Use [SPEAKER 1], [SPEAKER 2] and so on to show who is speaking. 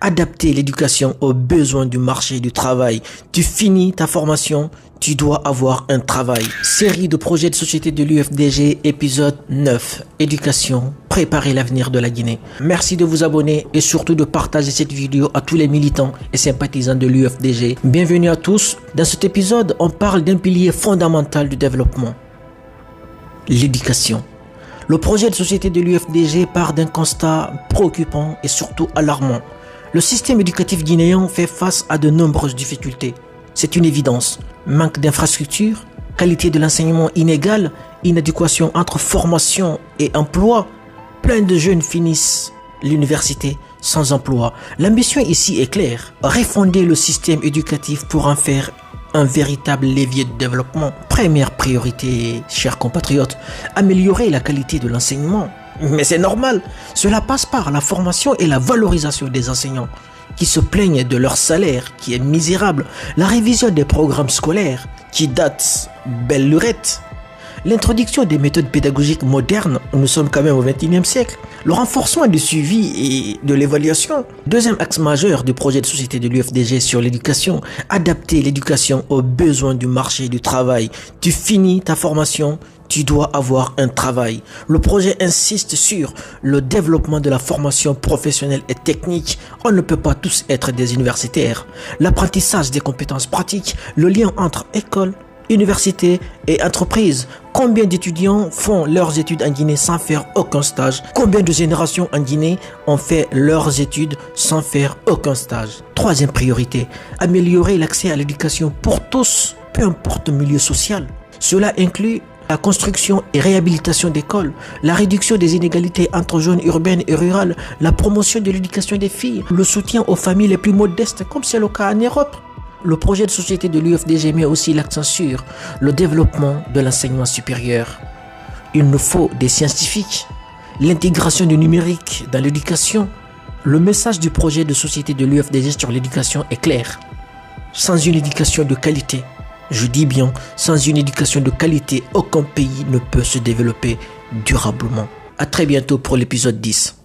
[SPEAKER 1] Adapter l'éducation aux besoins du marché du travail. Tu finis ta formation, tu dois avoir un travail. Série de projets de société de l'UFDG, épisode 9. Éducation, préparer l'avenir de la Guinée. Merci de vous abonner et surtout de partager cette vidéo à tous les militants et sympathisants de l'UFDG. Bienvenue à tous. Dans cet épisode, on parle d'un pilier fondamental du développement. L'éducation. Le projet de société de l'UFDG part d'un constat préoccupant et surtout alarmant. Le système éducatif guinéen fait face à de nombreuses difficultés. C'est une évidence. Manque d'infrastructures, qualité de l'enseignement inégale, inadéquation entre formation et emploi. Plein de jeunes finissent l'université sans emploi. L'ambition ici est claire. Refonder le système éducatif pour en faire un véritable levier de développement. Première priorité, chers compatriotes, améliorer la qualité de l'enseignement. Mais c'est normal, cela passe par la formation et la valorisation des enseignants qui se plaignent de leur salaire qui est misérable, la révision des programmes scolaires qui datent belle lurette, l'introduction des méthodes pédagogiques modernes, nous sommes quand même au XXIe siècle, le renforcement du suivi et de l'évaluation. Deuxième axe majeur du projet de société de l'UFDG sur l'éducation, adapter l'éducation aux besoins du marché du travail. Tu finis ta formation, tu dois avoir un travail. Le projet insiste sur le développement de la formation professionnelle et technique. On ne peut pas tous être des universitaires. L'apprentissage des compétences pratiques, le lien entre école, université et entreprise. Combien d'étudiants font leurs études en Guinée sans faire aucun stage? Combien de générations en Guinée ont fait leurs études sans faire aucun stage? Troisième priorité, améliorer l'accès à l'éducation pour tous, peu importe le milieu social. Cela inclut la construction et réhabilitation d'écoles, la réduction des inégalités entre zones urbaines et rurales, la promotion de l'éducation des filles, le soutien aux familles les plus modestes, comme c'est le cas en Europe. Le projet de société de l'UFDG met aussi l'accent sur le développement de l'enseignement supérieur. Il nous faut des scientifiques, l'intégration du numérique dans l'éducation. Le message du projet de société de l'UFDG sur l'éducation est clair. Sans une éducation de qualité, je dis bien, sans une éducation de qualité, aucun pays ne peut se développer durablement. À très bientôt pour l'épisode 10.